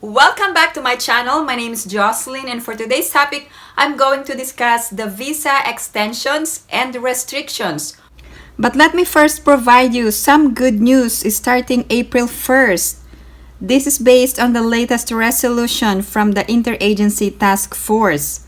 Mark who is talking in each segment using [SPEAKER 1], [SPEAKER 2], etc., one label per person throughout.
[SPEAKER 1] Welcome back to my channel. My name is Jocelyn, and for today's topic, I'm going to discuss the visa extensions and restrictions. But let me first provide you some good news starting April 1st. This is based on the latest resolution from the Interagency Task Force.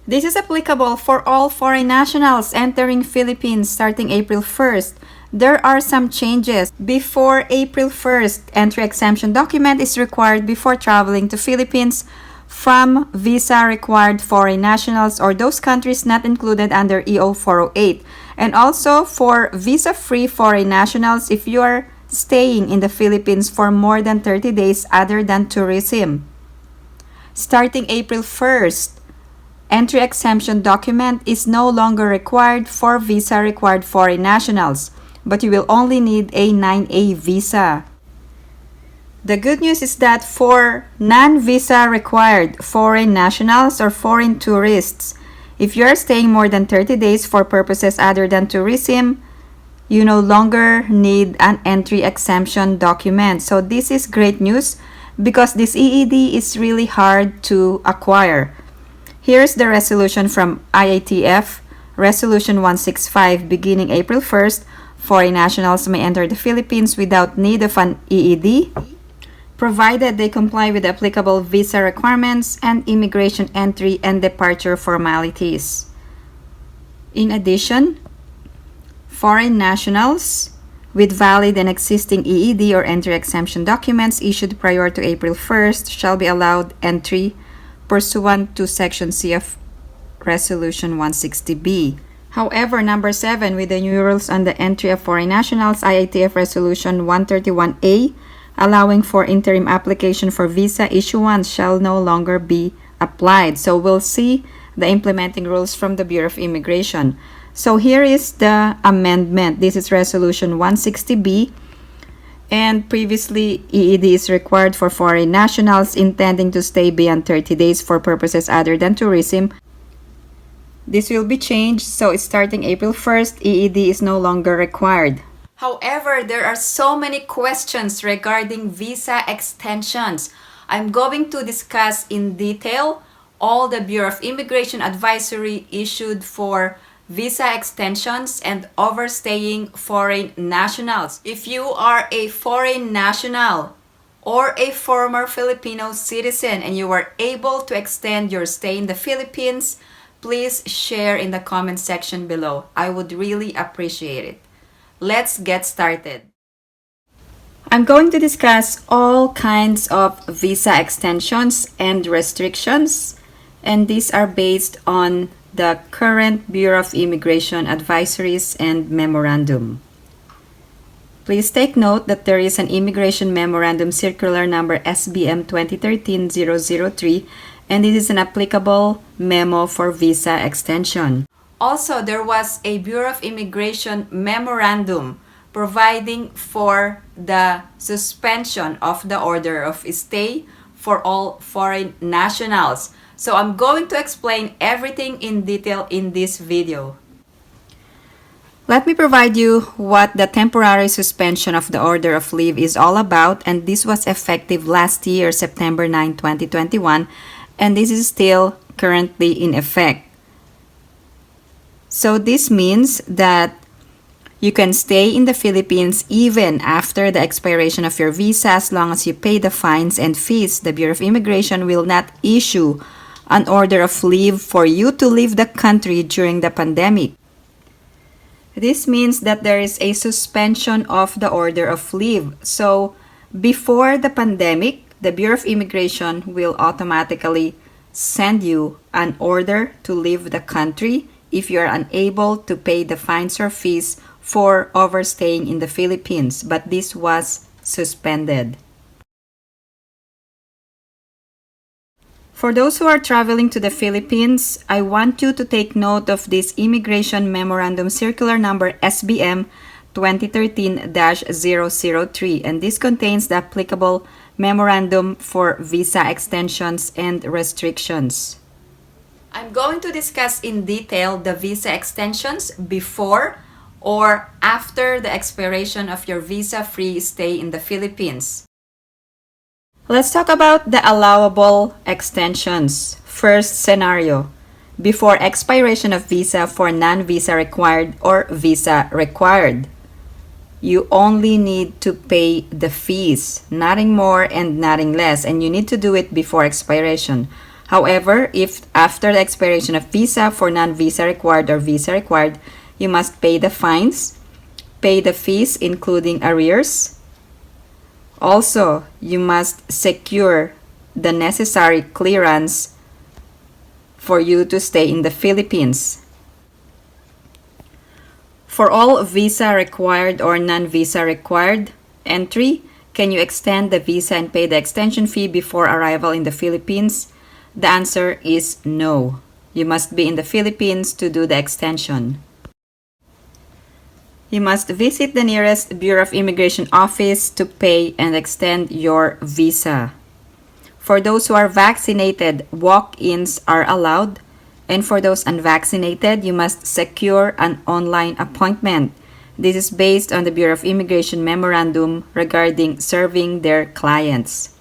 [SPEAKER 1] This is applicable for all foreign nationals entering Philippines starting April 1st. There are some changes. Before April 1st, entry exemption document is required before traveling to Philippines from visa-required foreign nationals or those countries not included under EO 408. And also for visa-free foreign nationals if you are staying in the Philippines for more than 30 days other than tourism. Starting April 1st, entry exemption document is no longer required for visa-required foreign nationals, but you will only need a 9A visa. The good news is that for non-visa required foreign nationals or foreign tourists, if you are staying more than 30 days for purposes other than tourism, you no longer need an entry exemption document. So this is great news because this EED is really hard to acquire. Here's the resolution from IATF, Resolution 165, beginning April 1st, foreign nationals may enter the Philippines without need of an EED, provided they comply with applicable visa requirements and immigration entry and departure formalities. In addition, foreign nationals with valid and existing EED or entry exemption documents issued prior to April 1st shall be allowed entry pursuant to Section C of Resolution 160B. However, number 7, with the new rules on the entry of foreign nationals, IATF Resolution 131A, allowing for interim application for visa issuance shall no longer be applied. So we'll see the implementing rules from the Bureau of Immigration. So here is the amendment. This is Resolution 160B, and previously EED is required for foreign nationals intending to stay beyond 30 days for purposes other than tourism. This will be changed, so starting April 1st, EED is no longer required. However, there are so many questions regarding visa extensions. I'm going to discuss in detail all the Bureau of Immigration advisory issued for visa extensions and overstaying foreign nationals. If you are a foreign national or a former Filipino citizen and you are able to extend your stay in the Philippines, please share in the comment section below. I would really appreciate it. Let's get started. I'm going to discuss all kinds of visa extensions and restrictions, and these are based on the current Bureau of Immigration advisories and memorandum. Please take note that there is an Immigration Memorandum Circular number SBM 2013-003, and it is an applicable memo for visa extension. Also, there was a Bureau of Immigration memorandum providing for the suspension of the order of stay for all foreign nationals. So I'm going to explain everything in detail in this video. Let me provide you what the temporary suspension of the order of leave is all about, and this was effective last year, September 9, 2021, and this is still currently in effect. So this means that you can stay in the Philippines even after the expiration of your visa as long as you pay the fines and fees. The Bureau of Immigration will not issue an order of leave for you to leave the country during the pandemic. This means that there is a suspension of the order of leave. So before the pandemic, the Bureau of Immigration will automatically send you an order to leave the country if you are unable to pay the fines or fees for overstaying in the Philippines, but this was suspended. For those who are traveling to the Philippines, I want you to take note of this Immigration Memorandum Circular number SBM 2013-003, and this contains the applicable memorandum for visa extensions and restrictions. I'm going to discuss in detail the visa extensions before or after the expiration of your visa-free stay in the Philippines. Let's talk about the allowable extensions. First scenario, before expiration of visa for non-visa required or visa required. You only need to pay the fees, nothing more and nothing less, and you need to do it before expiration. However, if after the expiration of visa for non-visa required or visa required, you must pay the fines, pay the fees including arrears. Also, you must secure the necessary clearance for you to stay in the Philippines. For all visa required or non-visa required entry, can you extend the visa and pay the extension fee before arrival in the Philippines? The answer is no. You must be in the Philippines to do the extension. You must visit the nearest Bureau of Immigration office to pay and extend your visa. For those who are vaccinated, walk-ins are allowed. And for those unvaccinated, you must secure an online appointment. This is based on the Bureau of Immigration memorandum regarding serving their clients.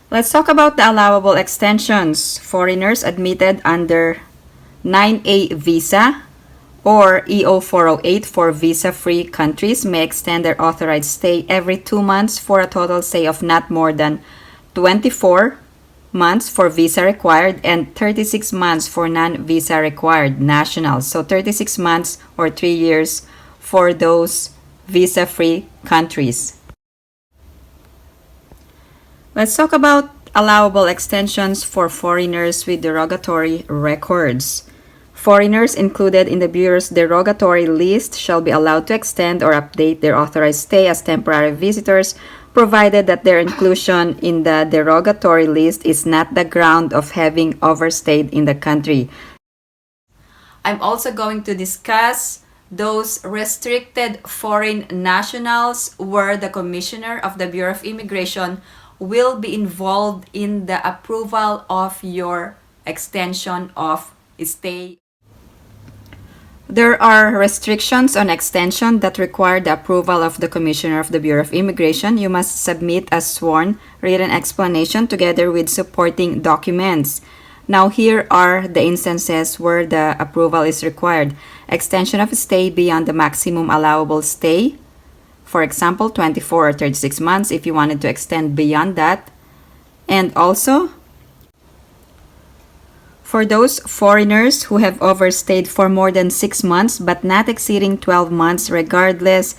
[SPEAKER 1] Let's talk about the allowable extensions. Foreigners admitted under 9A visa or EO 408 for visa-free countries may extend their authorized stay every 2 months for a total stay of not more than 24 months for visa required and 36 months for non-visa required nationals. So 36 months or 3 years for those visa-free countries. Let's talk about allowable extensions for foreigners with derogatory records. Foreigners included in the Bureau's derogatory list shall be allowed to extend or update their authorized stay as temporary visitors, provided that their inclusion in the derogatory list is not the ground of having overstayed in the country. I'm also going to discuss those restricted foreign nationals where the Commissioner of the Bureau of Immigration will be involved in the approval of your extension of stay. There are restrictions on extension that require the approval of the Commissioner of the Bureau of Immigration. You must submit a sworn written explanation together with supporting documents. Now here are the instances where the approval is required. Extension of stay beyond the maximum allowable stay. For example, 24 or 36 months if you wanted to extend beyond that. And also, for those foreigners who have overstayed for more than 6 months but not exceeding 12 months regardless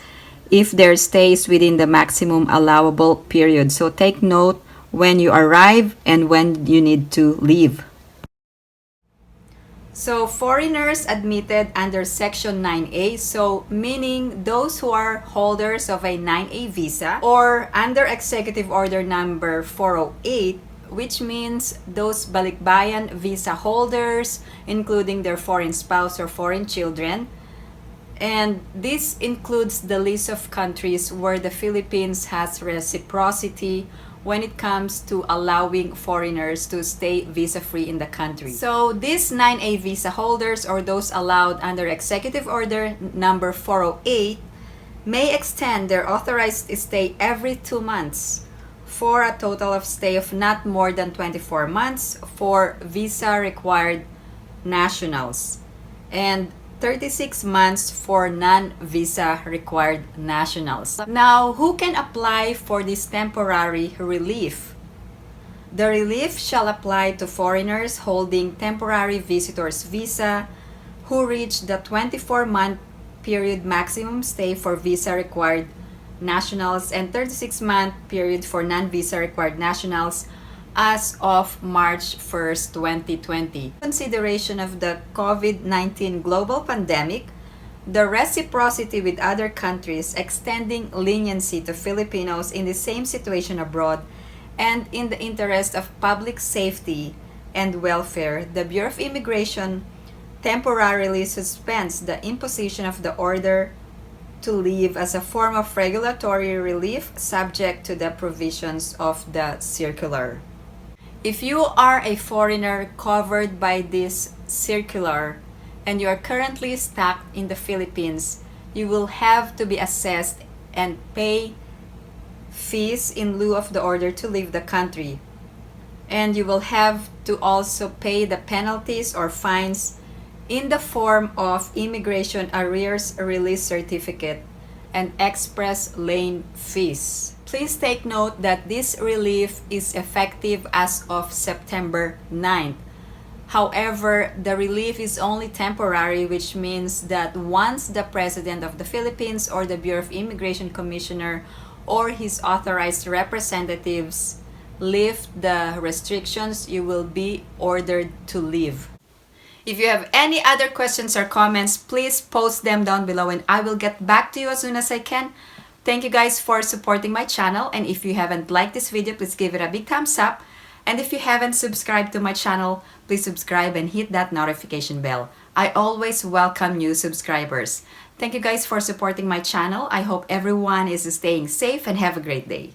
[SPEAKER 1] if their stay is within the maximum allowable period. So take note when you arrive and when you need to leave. So foreigners admitted under Section 9A, so meaning those who are holders of a 9A visa or under Executive Order number 408, which means those Balikbayan visa holders, including their foreign spouse or foreign children. And this includes the list of countries where the Philippines has reciprocity when it comes to allowing foreigners to stay visa-free in the country. So these 9A visa holders or those allowed under Executive Order number 408 may extend their authorized stay every 2 months for a total of stay of not more than 24 months for visa-required nationals and 36 months for non-visa required nationals. Now, who can apply for this temporary relief? The relief shall apply to foreigners holding temporary visitors visa who reach the 24-month period maximum stay for visa required nationals and 36-month period for non-visa required nationals as of March 1st, 2020. Consideration of the COVID-19 global pandemic, the reciprocity with other countries extending leniency to Filipinos in the same situation abroad, and in the interest of public safety and welfare, the Bureau of Immigration temporarily suspends the imposition of the order to leave as a form of regulatory relief subject to the provisions of the circular. If you are a foreigner covered by this circular and you are currently stuck in the Philippines, you will have to be assessed and pay fees in lieu of the order to leave the country. And you will have to also pay the penalties or fines in the form of immigration arrears release certificate and express lane fees. Please take note that this relief is effective as of September 9th. However, the relief is only temporary, which means that once the President of the Philippines or the Bureau of Immigration Commissioner or his authorized representatives lift the restrictions, you will be ordered to leave. If you have any other questions or comments, please post them down below and I will get back to you as soon as I can. Thank you guys for supporting my channel, and if you haven't liked this video, please give it a big thumbs up. And if you haven't subscribed to my channel, please subscribe and hit that notification bell. I always welcome new subscribers. Thank you guys for supporting my channel. I hope everyone is staying safe and have a great day.